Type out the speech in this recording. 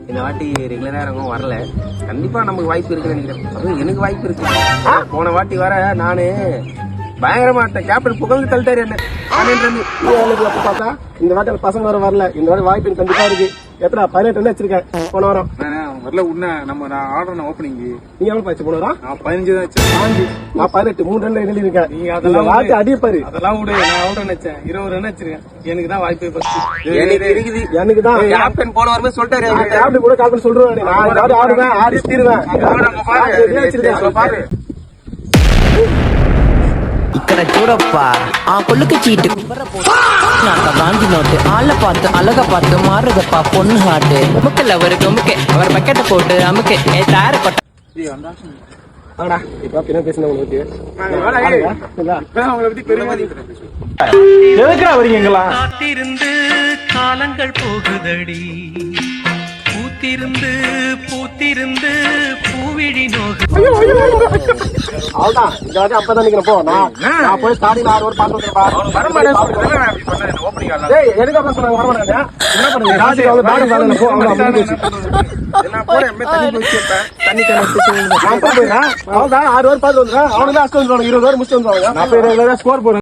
இந்த வாட்டி ரெகுலரா யாரும் வரல. கண்டிப்பா நமக்கு வாய்ப்பு இருக்குன்னு நினைக்கிறேன். அதுவும் எனக்கு வாய்ப்பு இருக்கு. போன வாட்டி வர நானு பயங்கரமா கேப்டன் புகழ்ந்து தள்ளிட்டாரு என்ன. பார்த்தா இந்த வாட்டி பசங்க வர வரல. இந்த வாட்டி வாய்ப்பு கண்டிப்பா இருக்கு. எத்தனை 18 வச்சிருக்கேன் போன வாரம் வரல. உன்ன நம்ம ஆர்டர் ஓப்பனிங் நீங்க எவ்வளவு பாய்ச்சி போன வாரம்? நான் 15 தான் வச்சேன். நான் 18 3 ரன் எழுதி இருக்கேன். நீங்க அதெல்லாம் வாட்டி அடிப்பாரு. அதெல்லாம் விடு. நான் அவ்வளவு நினைச்சேன் 20 ரன் வச்சிருக்கேன். எனக்கு தான் வாய்ப்பு எனக்கு தான் கேப்டன் போன வாரமே சொல்லிட்டாரு. கேப்டன் கூட கால் சொல்றேன். நான் ஆடுவேன் ஆடி தீருவேன். ఇక్కడ చూడప్పా ఆ కొల్లుకి చీటు నాకు గాంధీ నోட்டு ஆள பார்த்து அழக பார்த்து மாறுதப்பா பொண்ணு ஹாட்டு முக்கல ஒரு குமுக்கு அவர் பக்கெட்ட போட்டு அமுக்கு தார கொட்ட இப்ப பின்ன பேசின உங்களுக்கு அவங்களை பத்தி பெருமை எதுக்குடா வரீங்களா? காத்திருந்து காலங்கள் போகுதடி பூத்திருந்து பூத்திருந்து பூவிழி நோகு. அவ்வளவுதான் இந்த வாட்டி அப்பதான் நிக்கிறேன். போ நான் போய் ஸ்டார்டிங் 6 ஓவர் பாத்து எனக்கு அப்புறம் சொன்னாங்க வரமாட்டாங்க. என்ன பண்ணுங்க ராஜி அவங்க பேட் வாங்கல. போ அவங்க அப்படி பேசி நான் போறேன். தண்ணி நான் போறேன். அவ்வளவுதான் 6 ஓவர் பாத்து வந்துறேன். அவனுக்கு தான் அஸ்ட் வந்துருவாங்க. 20 ஓவர் முடிச்சு வந்துருவாங்க. நான் போய் ரெகுலரா ஸ்கோர் போடுறேன்.